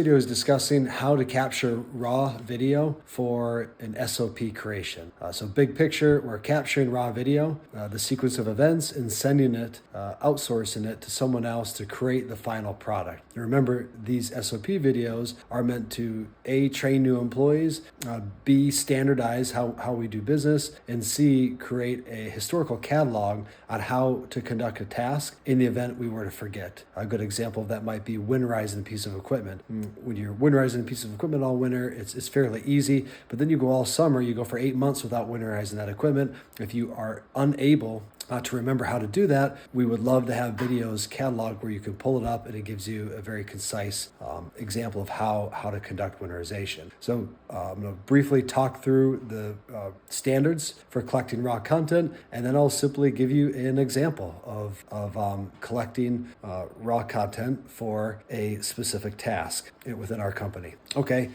video is discussing how to capture raw video for an SOP creation. So big picture, we're capturing raw video, the sequence of events, and sending it, outsourcing it to someone else to create the final product. And remember, these SOP videos are meant to A, train new employees, B, standardize how we do business, and C, create a historical catalog on how to conduct a task in the event we were to forget. A good example of that might be winterizing a piece of equipment. When you're winterizing a piece of equipment all winter, it's fairly easy, but then you go all summer, you go for 8 months without winterizing that equipment. If you are unable to remember how to do that, we would love to have videos cataloged where you can pull it up and it gives you a very concise example of how to conduct winterization. So I'm going to briefly talk through the standards for collecting raw content, and then I'll simply give you an example of collecting raw content for a specific task within our company. Okay,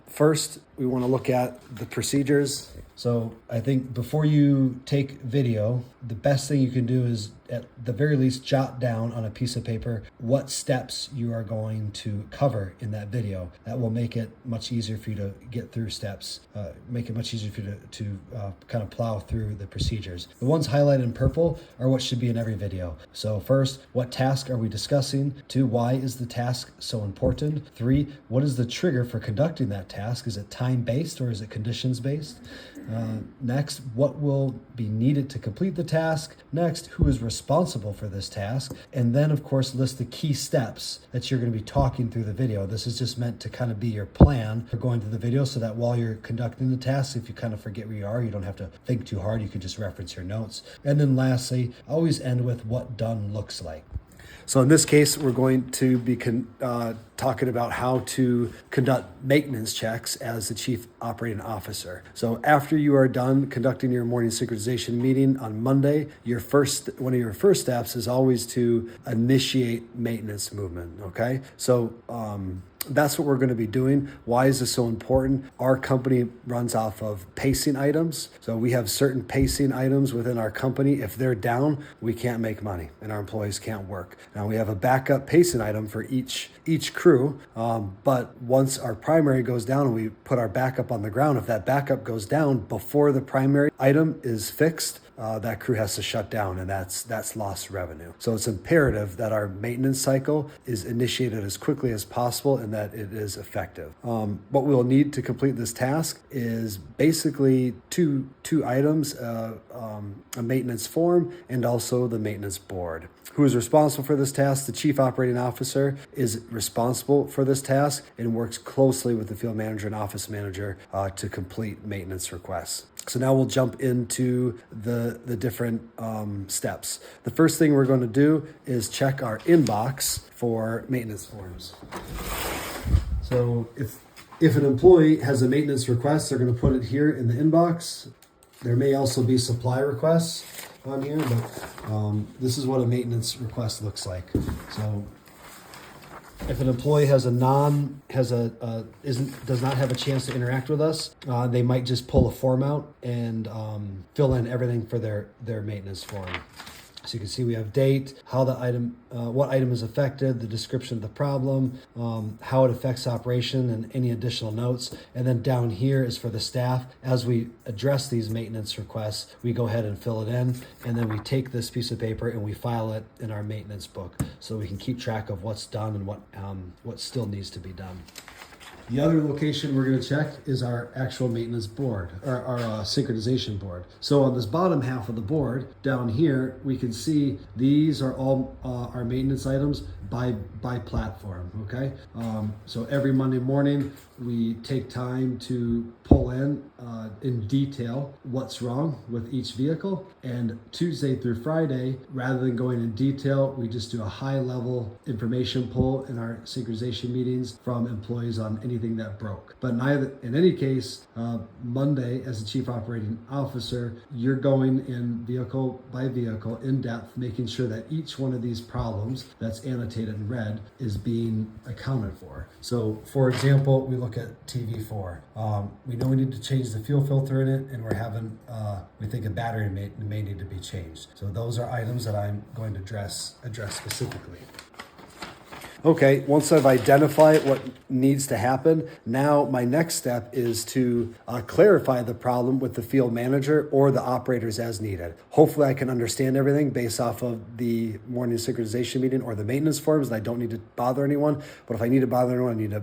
first we want to look at the procedures. So I think before you take video, the best thing you can do is at the very least jot down on a piece of paper what steps you are going to cover in that video. That will make it much easier for you to get through steps, make it much easier for you to kind of plow through the procedures. The ones highlighted in purple are what should be in every video. So first, what task are we discussing? 2, why is the task so important? 3, what is the trigger for conducting that task? Is it time-based or is it conditions-based? Next, what will be needed to complete the task? Next, who is responsible for this task? And then, of course, list the key steps that you're going to be talking through the video. This is just meant to kind of be your plan for going through the video so that while you're conducting the task, if you kind of forget where you are, you don't have to think too hard. You can just reference your notes. And then lastly, always end with what done looks like. So in this case, we're going to be talking about how to conduct maintenance checks as the Chief Operating Officer. So after you are done conducting your morning synchronization meeting on Monday, one of your first steps is always to initiate maintenance movement, okay? So that's what we're going to be doing. Why is this so important? Our company runs off of pacing items. So we have certain pacing items within our company. If they're down, we can't make money and our employees can't work. Now we have a backup pacing item for each crew. But once our primary goes down and we put our backup on the ground, if that backup goes down before the primary item is fixed, that crew has to shut down, and that's lost revenue. So it's imperative that our maintenance cycle is initiated as quickly as possible and that it is effective. What we'll need to complete this task is basically two items, a maintenance form and also the maintenance board. Who is responsible for this task? The Chief Operating Officer is responsible for this task and works closely with the field manager and office manager to complete maintenance requests. So now we'll jump into the different steps. The first thing we're going to do is check our inbox for maintenance forms. So if an employee has a maintenance request, they're going to put it here in the inbox. There may also be supply requests on here, but this is what a maintenance request looks like. So if an employee does not have a chance to interact with us, they might just pull a form out and fill in everything for their maintenance form. So you can see we have date, how the item, what item is affected, the description of the problem, how it affects operation, and any additional notes. And then down here is for the staff. As we address these maintenance requests, we go ahead and fill it in, and then we take this piece of paper and we file it in our maintenance book so we can keep track of what's done and what still needs to be done. The other location we're going to check is our actual maintenance board, or our synchronization board. So on this bottom half of the board, down here, we can see these are all our maintenance items by platform, okay? So every Monday morning, we take time to pull in detail what's wrong with each vehicle. And Tuesday through Friday, rather than going in detail, we just do a high level information pull in our synchronization meetings from employees on anything that broke. But in any case, Monday, as the Chief Operating Officer, you're going in vehicle by vehicle in depth, making sure that each one of these problems that's annotated in red is being accounted for. So for example, we look at TV4. We know we need to change the fuel filter in it, and we think a battery may need to be changed. So those are items that I'm going to address specifically. Okay, once I've identified what needs to happen, now my next step is to clarify the problem with the field manager or the operators as needed. Hopefully I can understand everything based off of the morning synchronization meeting or the maintenance forms, and I don't need to bother anyone. But if I need to bother anyone, I need to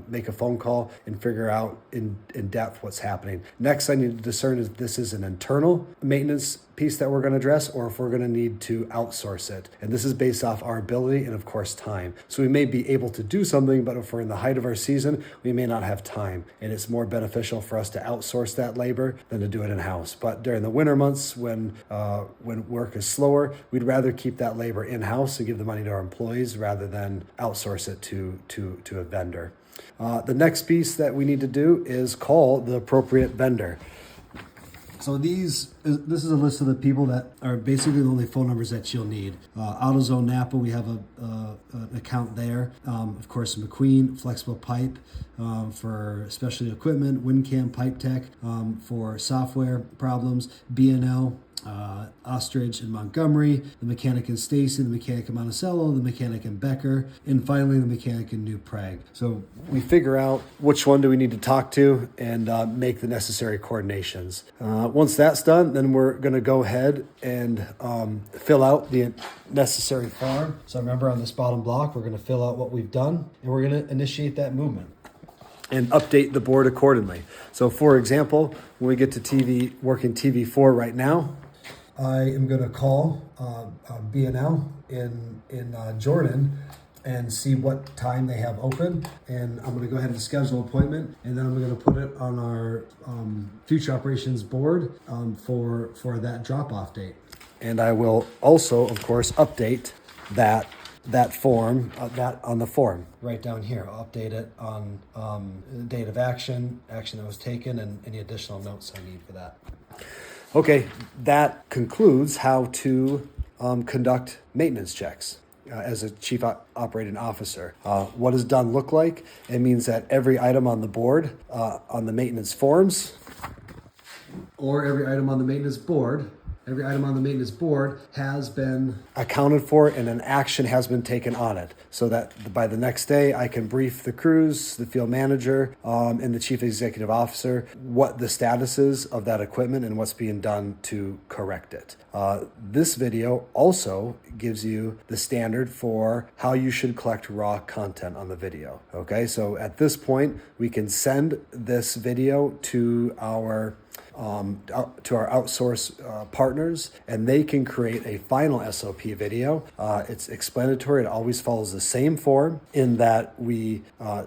make a phone call and figure out in depth what's happening. Next, I need to discern if this is an internal maintenance piece that we're going to address or if we're going to need to outsource it. And this is based off our ability and of course time. So we may be able to do something, but if we're in the height of our season, we may not have time. And it's more beneficial for us to outsource that labor than to do it in-house. But during the winter months when work is slower, we'd rather keep that labor in-house and give the money to our employees rather than outsource it to a vendor. The next piece that we need to do is call the appropriate vendor. So this is a list of the people that are basically the only phone numbers that you'll need. AutoZone Napa, we have an account there. Of course, McQueen, Flexible Pipe for specialty equipment, WinCam Pipe Tech for software problems, B&L, Ostrich in Montgomery, the mechanic in Stacy, the mechanic in Monticello, the mechanic in Becker, and finally the mechanic in New Prague. So we figure out which one do we need to talk to and make the necessary coordinations. Once that's done, then we're going to go ahead and fill out the necessary form. So remember on this bottom block, we're going to fill out what we've done and we're going to initiate that movement and update the board accordingly. So for example, when we get to working TV4 right now, I am going to call B&L in Jordan and see what time they have open. And I'm going to go ahead and schedule an appointment. And then I'm going to put it on our future operations board for that drop-off date. And I will also, of course, update that form, that on the form right down here. I'll update it on date of action that was taken, and any additional notes I need for that. Okay, that concludes how to conduct maintenance checks as a chief operating officer. What does done look like? It means that every item on the board, on the maintenance forms, or every item on the maintenance board, has been accounted for and an action has been taken on it, so that by the next day I can brief the crews, the field manager, and the chief executive officer what the status is of that equipment and what's being done to correct it. This video also gives you the standard for how you should collect raw content on the video. Okay, so at this point we can send this video to our outsource partners, and they can create a final SOP video. It's explanatory. It always follows the same form in that we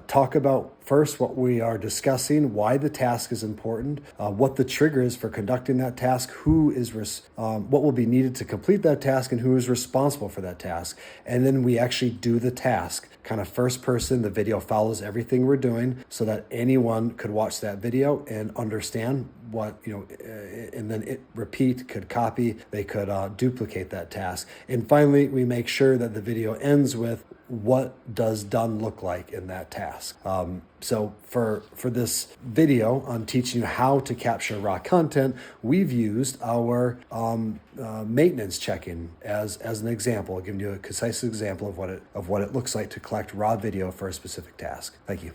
talk about first what we are discussing, why the task is important, what the trigger is for conducting that task, what will be needed to complete that task, and who is responsible for that task. And then we actually do the task. Kind of first person, the video follows everything we're doing so that anyone could watch that video and understand what, and then could copy, they could duplicate that task. And finally, we make sure that the video ends with what does done look like in that task. So for this video on teaching you how to capture raw content, we've used our maintenance checking as an example, giving you a concise example of what it looks like to collect raw video for a specific task. Thank you.